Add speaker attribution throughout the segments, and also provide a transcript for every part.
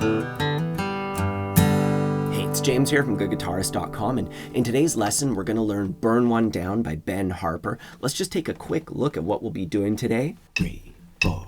Speaker 1: Hey, it's James here from GoodGuitarist.com, and in today's lesson we're going to learn Burn One Down by Ben Harper. Let's just take a quick look at what we'll be doing today. 3, 4.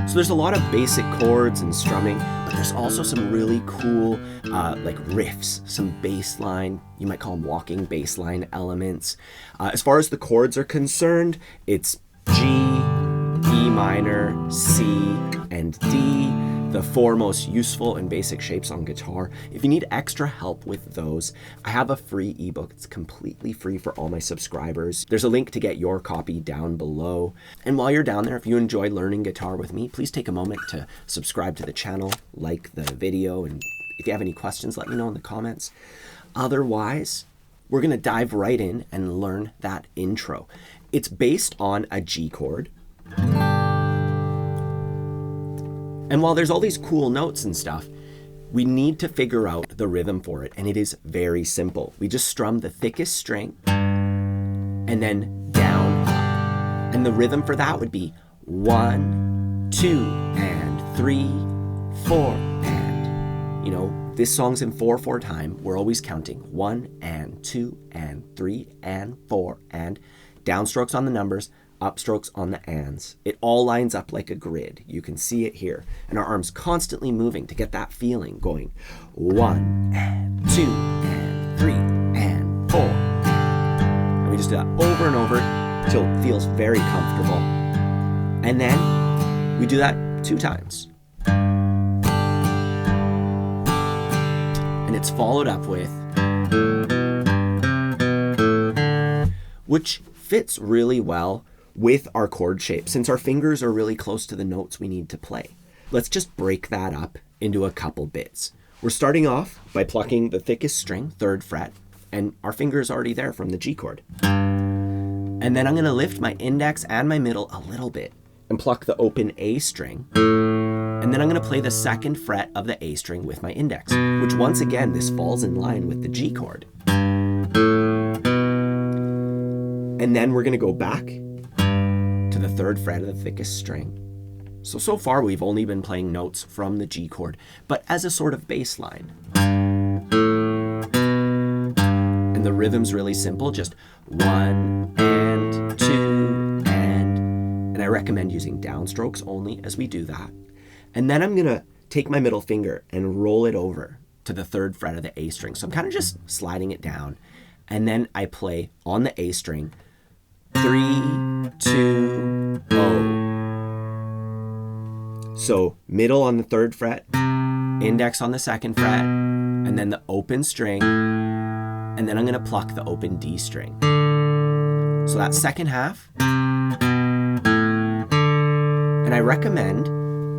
Speaker 1: So there's a lot of basic chords and strumming, but there's also some really cool like riffs, some bassline, you might call them walking bassline elements. As far as the chords are concerned, it's G, E minor, C, and D, the four most useful and basic shapes on guitar. If you need extra help with those, I have a free ebook. It's completely free for all my subscribers. There's a link to get your copy down below. And while you're down there, if you enjoy learning guitar with me, please take a moment to subscribe to the channel, like the video, and if you have any questions, let me know in the comments. Otherwise, we're gonna dive right in and learn that intro. It's based on a G chord. And while there's all these cool notes and stuff, we need to figure out the rhythm for it, and it is very simple. We just strum the thickest string and then down, up. And the rhythm for that would be 1, 2, and 3, 4, and, you know, this song's in 4/4 time. We're always counting 1 and 2 and 3 and 4 and downstrokes on the numbers, upstrokes on the ands. It all lines up like a grid. You can see it here. And our arms constantly moving to get that feeling going. 1 and 2 and 3 and 4. And we just do that over and over until it feels very comfortable. And then we do that 2 times. And it's followed up with, which fits really well with our chord shape, since our fingers are really close to the notes we need to play. Let's just break that up into a couple bits. We're starting off by plucking the thickest string, 3rd fret, and our finger's already there from the G chord. And then I'm gonna lift my index and my middle a little bit and pluck the open A string. And then I'm gonna play the 2nd fret of the A string with my index, which once again, this falls in line with the G chord. And then we're gonna go back to the 3rd fret of the thickest string. So far we've only been playing notes from the G chord, but as a sort of bass line. And the rhythm's really simple, just 1 and 2 and I recommend using downstrokes only as we do that. And then I'm gonna take my middle finger and roll it over to the 3rd fret of the A string. So I'm kind of just sliding it down. And then I play on the A string, 3, 2, 0. So middle on the 3rd fret, index on the 2nd fret, and then the open string, and then I'm gonna pluck the open D string. So that 2nd half, and I recommend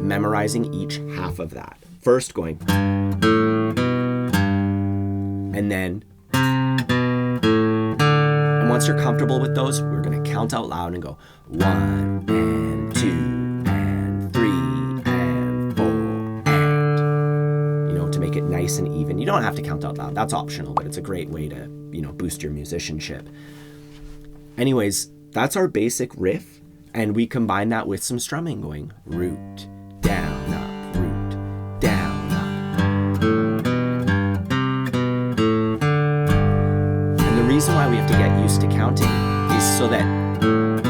Speaker 1: memorizing each half of that. First going, and then, once you're comfortable with those, we're gonna count out loud and go 1 and 2 and 3 and 4 and, you know, to make it nice and even. You don't have to count out loud, that's optional, but it's a great way to, you know, boost your musicianship. Anyways, that's our basic riff, and we combine that with some strumming going root, down, up, root, down, up. And the reason why we have to get used to counting is so that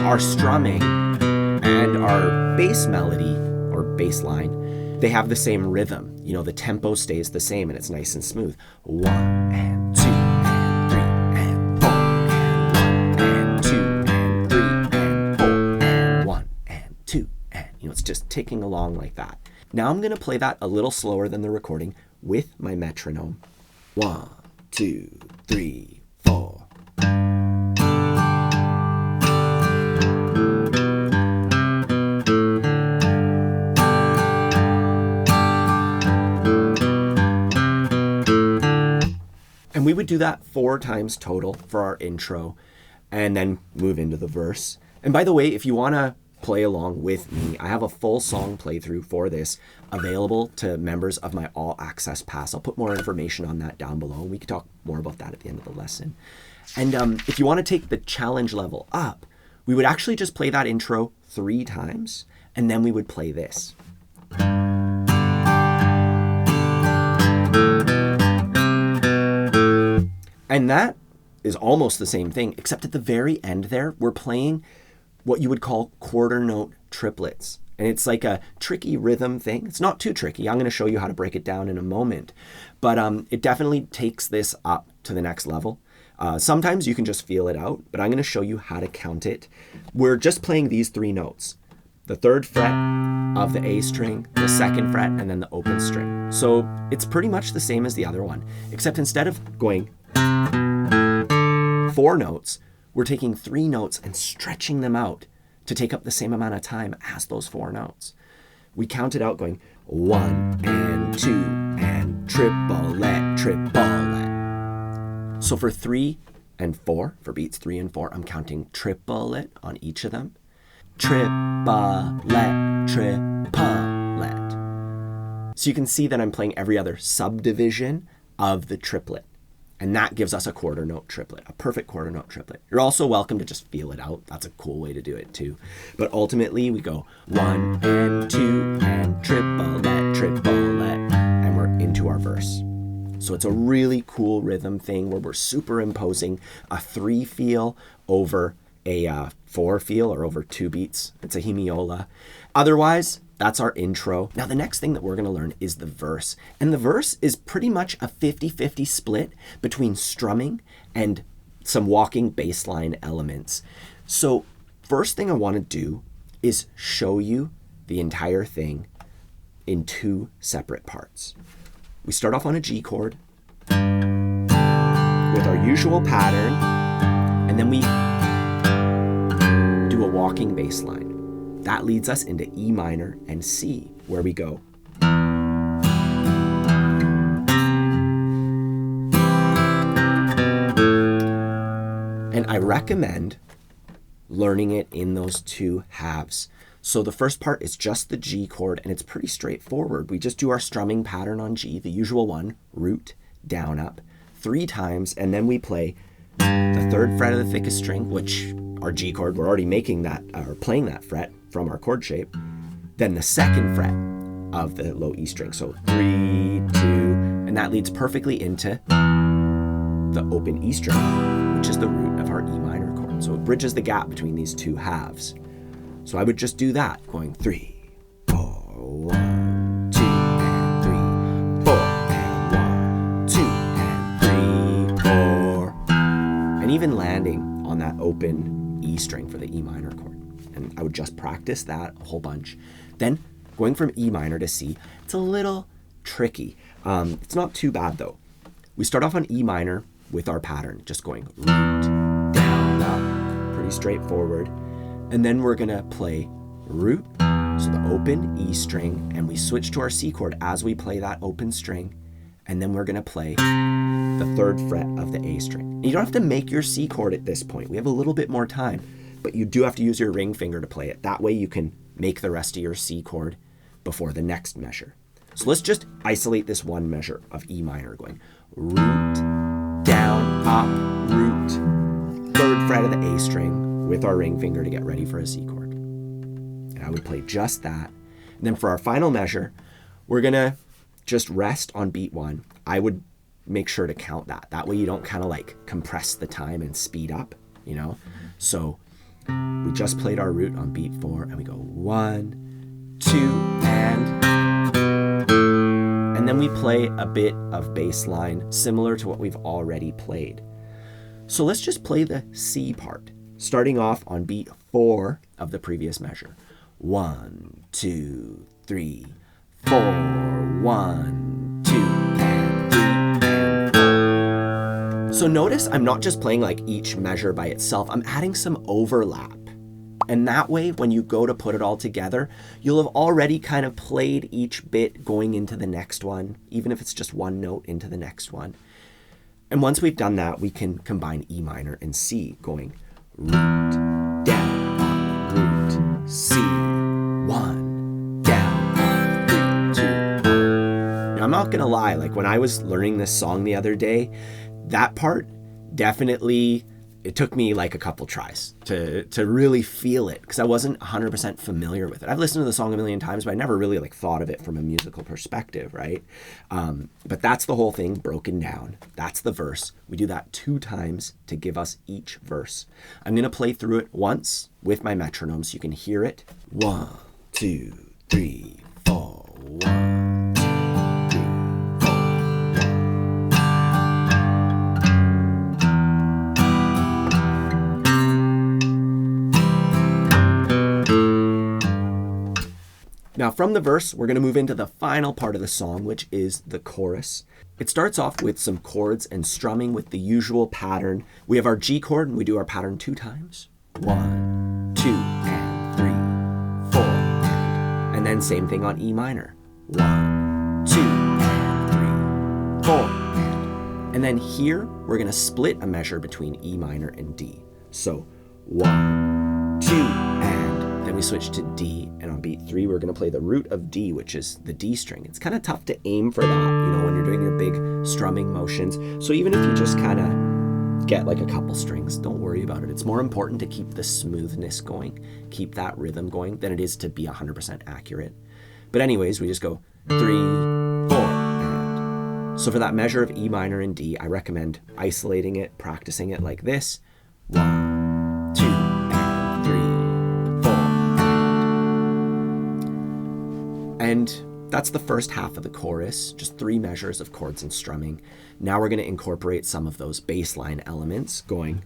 Speaker 1: our strumming and our bass melody or bass line, they have the same rhythm. you know, the tempo stays the same and it's nice and smooth. 1 and 2 and 3 and 4 and 1 and 2 and 3 and 4 and 1 and 2 and, you know, it's just ticking along like that. Now I'm going to play that a little slower than the recording with my metronome. 1, 2, 3, 4. And we would do that 4 times total for our intro and then move into the verse. And by the way, if you want to play along with me, I have a full song playthrough for this available to members of my All Access Pass. I'll put more information on that down below. We can talk more about that at the end of the lesson. And if you want to take the challenge level up, we would actually just play that intro 3 times, and then we would play this. And that is almost the same thing, except at the very end there, we're playing what you would call quarter note triplets. And it's like a tricky rhythm thing. It's not too tricky. I'm going to show you how to break it down in a moment. But it definitely takes this up to the next level. Sometimes you can just feel it out, but I'm going to show you how to count it. We're just playing these 3 notes. The 3rd fret of the A string, the 2nd fret, and then the open string. So it's pretty much the same as the other one, except instead of going 4 notes, we're taking 3 notes and stretching them out to take up the same amount of time as those 4 notes. We count it out going 1 and 2 and triplet, triplet. So for 3 and 4, for beats 3 and 4, I'm counting triplet on each of them. Triplet, triplet. So you can see that I'm playing every other subdivision of the triplet. And that gives us a quarter note triplet, a perfect quarter note triplet. You're also welcome to just feel it out. That's a cool way to do it too. But ultimately we go 1 and 2 and triplet, triplet, and we're into our verse. So it's a really cool rhythm thing where we're superimposing a 3 feel over a 4 feel or over 2 beats. It's a hemiola. Otherwise, that's our intro. Now, the next thing that we're going to learn is the verse. And the verse is pretty much a 50-50 split between strumming and some walking bassline elements. So first thing I want to do is show you the entire thing in 2 separate parts. We start off on a G chord with our usual pattern, and then we do a walking bass line. That leads us into E minor and C, where we go. And I recommend learning it in those 2 halves. So the first part is just the G chord, and it's pretty straightforward. We just do our strumming pattern on G, the usual one, root, down, up, 3 times, and then we play the 3rd fret of the thickest string, which our G chord, we're already making that, or playing that fret from our chord shape, then the 2nd fret of the low E string. So 3, 2, and that leads perfectly into the open E string, which is the root of our E minor chord. So it bridges the gap between these 2 halves. So I would just do that, going 3, 4, 1, 2, and 3, 4, and 1, 2, and 3, 4. And even landing on that open E string for the E minor chord. And I would just practice that a whole bunch. Then going from E minor to C, it's a little tricky. It's not too bad though. We start off on E minor with our pattern, just going root, down, up, pretty straightforward. And then we're gonna play root, so the open E string, and we switch to our C chord as we play that open string. And then we're gonna play the 3rd fret of the A string. You don't have to make your C chord at this point. We have a little bit more time, but you do have to use your ring finger to play it. That way you can make the rest of your C chord before the next measure. So let's just isolate this one measure of E minor, going root, down, up, root, 3rd fret of the A string with our ring finger to get ready for a C chord. And I would play just that. And then for our final measure, we're gonna just rest on beat 1. I would make sure to count that. That way you don't kind of like compress the time and speed up, you know? So we just played our root on beat 4 and we go 1, 2, and And then we play a bit of bass line similar to what we've already played. So let's just play the C part, starting off on beat 4 of the previous measure. 1, 2, 3, 4, 1, 2, and 3, and 4. So notice I'm not just playing like each measure by itself, I'm adding some overlap. And that way, when you go to put it all together, you'll have already kind of played each bit going into the next one, even if it's just one note into the next one. And once we've done that, we can combine E minor and C, going root, down, root, C, 1, down, 3, 2, 1. Now, I'm not gonna lie, like when I was learning this song the other day, that part definitely, it took me like a couple tries to really feel it because I wasn't 100% familiar with it. I've listened to the song a million times, but I never really like thought of it from a musical perspective, right? But that's the whole thing broken down. That's the verse. We do that 2 times to give us each verse. I'm gonna play through it once with my metronome so you can hear it. 1, 2, 3, 4, 1. Now from the verse, we're going to move into the final part of the song, which is the chorus. It starts off with some chords and strumming with the usual pattern. We have our G chord and we do our pattern 2 times. 1, 2, and 3, 4, and then same thing on E minor. 1, 2, and 3, 4, and then here we're going to split a measure between E minor and D. So 1, 2, and then we switch to D, and on beat 3, we're going to play the root of D, which is the D string. It's kind of tough to aim for that, you know, when you're doing your big strumming motions. So even if you just kind of get like a couple strings, don't worry about it. It's more important to keep the smoothness going, keep that rhythm going, than it is to be 100% accurate. But anyways, we just go 3, 4, and. So for that measure of E minor and D, I recommend isolating it, practicing it like this. 1, 2, and 3. And that's the first half of the chorus, just 3 measures of chords and strumming. Now we're going to incorporate some of those bass line elements going.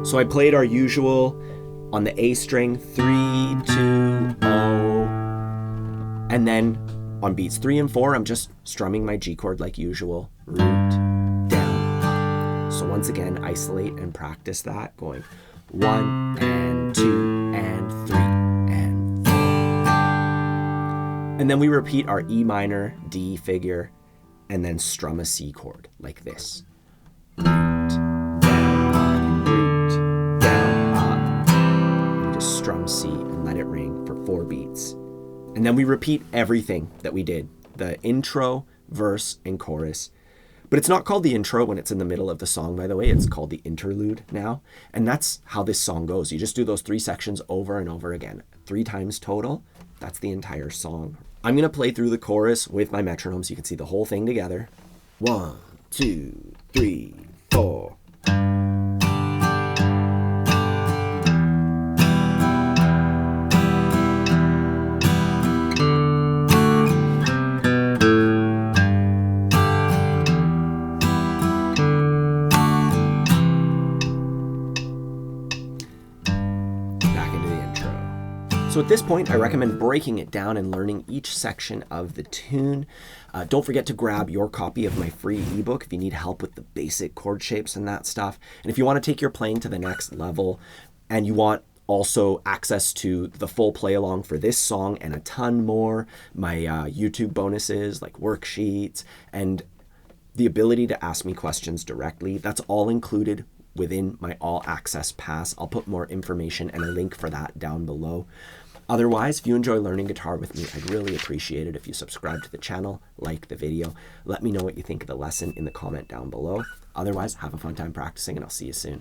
Speaker 1: So I played our usual on the A string, 3, 2, 0. And then on beats 3 and 4, I'm just strumming my G chord like usual, root, down. So once again, isolate and practice that, going 1 and 2 and 3 and 4. And then we repeat our E minor, D figure, and then strum a C chord like this. Root, down, up. We just strum C and let it ring for 4 beats. And then we repeat everything that we did, the intro, verse, and chorus. But it's not called the intro when it's in the middle of the song, by the way. It's called the interlude now. And that's how this song goes. You just do those 3 sections over and over again. 3 times total. That's the entire song. I'm going to play through the chorus with my metronome so you can see the whole thing together. 1, 2, 3, 4. So at this point, I recommend breaking it down and learning each section of the tune. Don't forget to grab your copy of my free ebook if you need help with the basic chord shapes and that stuff. And if you want to take your playing to the next level and you want also access to the full play along for this song and a ton more, my YouTube bonuses like worksheets and the ability to ask me questions directly, that's all included within my all access pass. I'll put more information and a link for that down below. Otherwise, if you enjoy learning guitar with me, I'd really appreciate it if you subscribe to the channel, like the video. Let me know what you think of the lesson in the comment down below. Otherwise, have a fun time practicing and I'll see you soon.